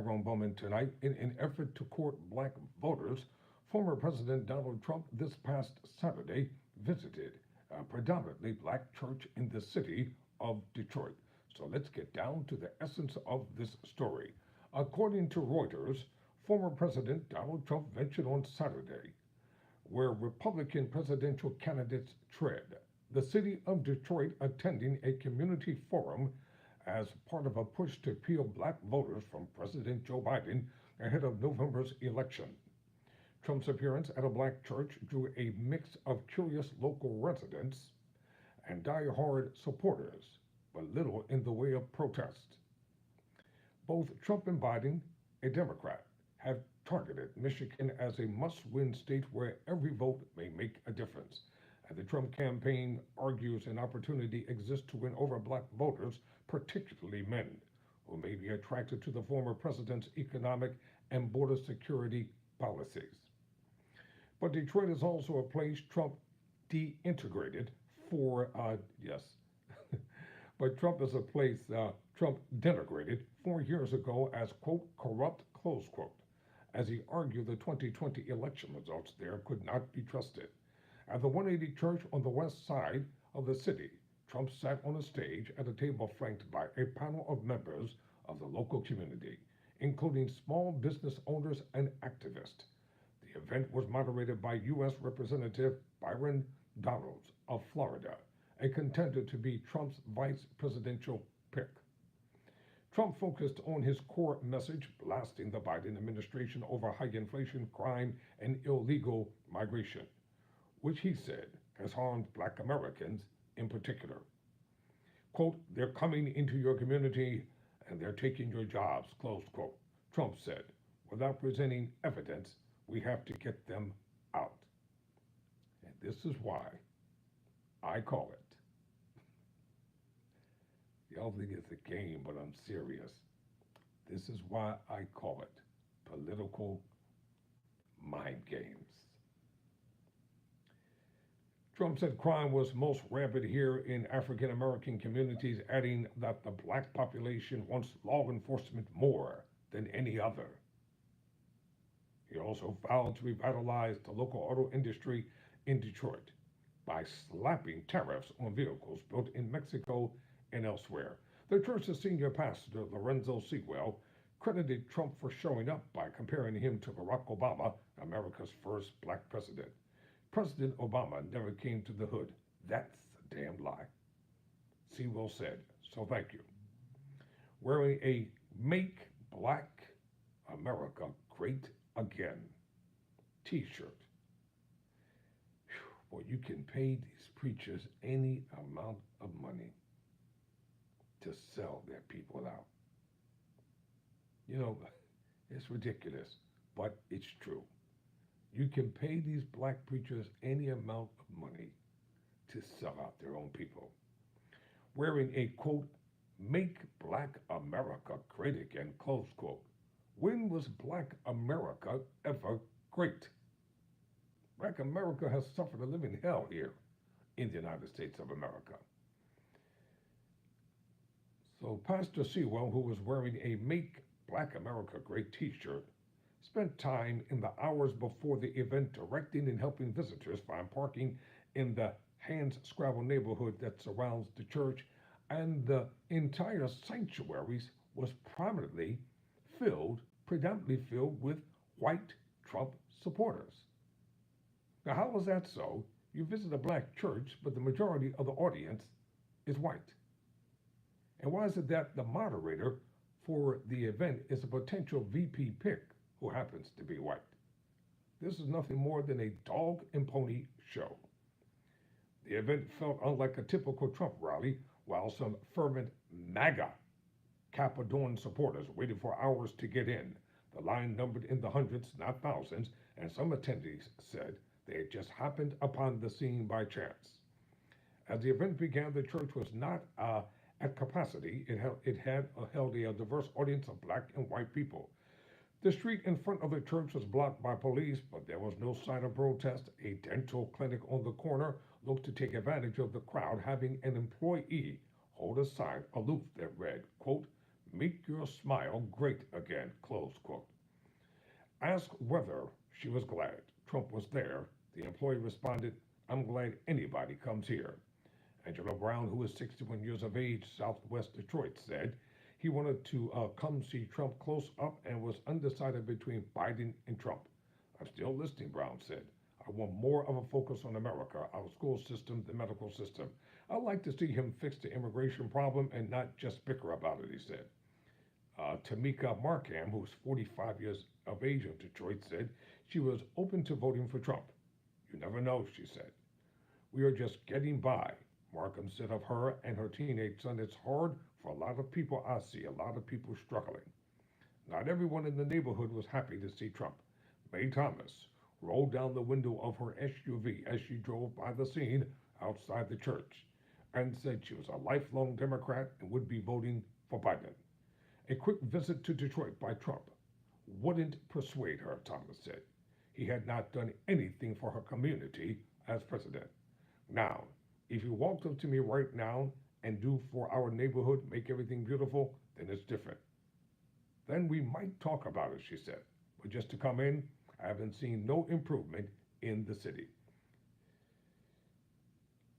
Tyrone Bowman tonight. In an effort to court black voters, former President Donald Trump this past Saturday visited a predominantly black church in the city of Detroit. So let's get down to the essence of this story. According to Reuters, former President Donald Trump ventured on Saturday where Republican presidential candidates tread, the city of Detroit attending a community forum as part of a push to peel black voters from President Joe Biden ahead of November's election. Trump's appearance at a black church drew a mix of curious local residents and die-hard supporters, but little in the way of protest. Both Trump and Biden, a Democrat, have targeted Michigan as a must-win state where every vote may make a difference. And the Trump campaign argues an opportunity exists to win over black voters, particularly men, who may be attracted to the former president's economic and border security policies. But Detroit is also a place Trump deintegrated yes, but Trump is a place Trump denigrated 4 years ago as, quote, corrupt, close quote, as he argued the 2020 election results there could not be trusted. At the 180 Church on the west side of the city, Trump sat on a stage at a table flanked by a panel of members of the local community, including small business owners and activists. The event was moderated by U.S. Representative Byron Donalds of Florida, a contender to be Trump's vice presidential pick. Trump focused on his core message, blasting the Biden administration over high inflation, crime, and illegal migration, which he said has harmed black Americans in particular. Quote, they're coming into your community and they're taking your jobs, close quote. Trump said, without presenting evidence, we have to get them out. And this is why I call it. Y'all think it's a game, but I'm serious. This is why I call it political mind games. Trump said crime was most rampant here in African American communities, adding that the black population wants law enforcement more than any other. He also vowed to revitalize the local auto industry in Detroit by slapping tariffs on vehicles built in Mexico and elsewhere. The church's senior pastor, Lorenzo Sewell, credited Trump for showing up by comparing him to Barack Obama, America's first black president. President Obama never came to the hood. That's a damn lie. Sewell said, so thank you. Wearing a Make Black America Great Again t-shirt. Boy, you can pay these preachers any amount of money to sell their people out. You know, it's ridiculous, but it's true. You can pay these black preachers any amount of money to sell out their own people. Wearing a, quote, Make Black America Great Again, close quote. When was Black America ever great? Black America has suffered a living hell here in the United States of America. So Pastor Sewell, who was wearing a Make Black America Great t-shirt, spent time in the hours before the event directing and helping visitors find parking in the Hands-Scrabble neighborhood that surrounds the church, and the entire sanctuary was predominantly filled with white Trump supporters. Now, how was that so? You visit a black church, but the majority of the audience is white. And why is it that the moderator for the event is a potential VP pick who happens to be white? This is nothing more than a dog and pony show. The event felt unlike a typical Trump rally, while some fervent MAGA cap-adorned supporters waited for hours to get in. The line numbered in the hundreds, not thousands, and some attendees said they had just happened upon the scene by chance. As the event began, the church was not at capacity. It held a diverse audience of black and white people. The street in front of the church was blocked by police, but there was no sign of protest. A dental clinic on the corner looked to take advantage of the crowd, having an employee hold a sign aloof that read, quote, Make your smile great again, close quote. Asked whether she was glad Trump was there, the employee responded, I'm glad anybody comes here. Angelo Brown, who is 61 years of age, Southwest Detroit, said he wanted to come see Trump close up and was undecided between Biden and Trump. I'm still listening, Brown said. I want more of a focus on America, our school system, the medical system. I'd like to see him fix the immigration problem and not just bicker about it, he said. Tamika Markham, who's 45 years of age in Detroit, said she was open to voting for Trump. You never know, she said. We are just getting by. Markham said of her and her teenage son, it's hard for a lot of people I see, a lot of people struggling. Not everyone in the neighborhood was happy to see Trump. May Thomas rolled down the window of her SUV as she drove by the scene outside the church and said she was a lifelong Democrat and would be voting for Biden. A quick visit to Detroit by Trump wouldn't persuade her, Thomas said. He had not done anything for her community as president. Now, if you walked up to me right now and do for our neighborhood, make everything beautiful, then it's different. Then we might talk about it, she said. But just to come in, I haven't seen no improvement in the city.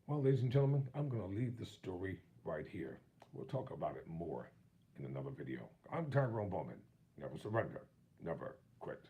Well, ladies and gentlemen, I'm going to leave the story right here. We'll talk about it more in another video. I'm Tyrone Bowman. Never surrender, never quit.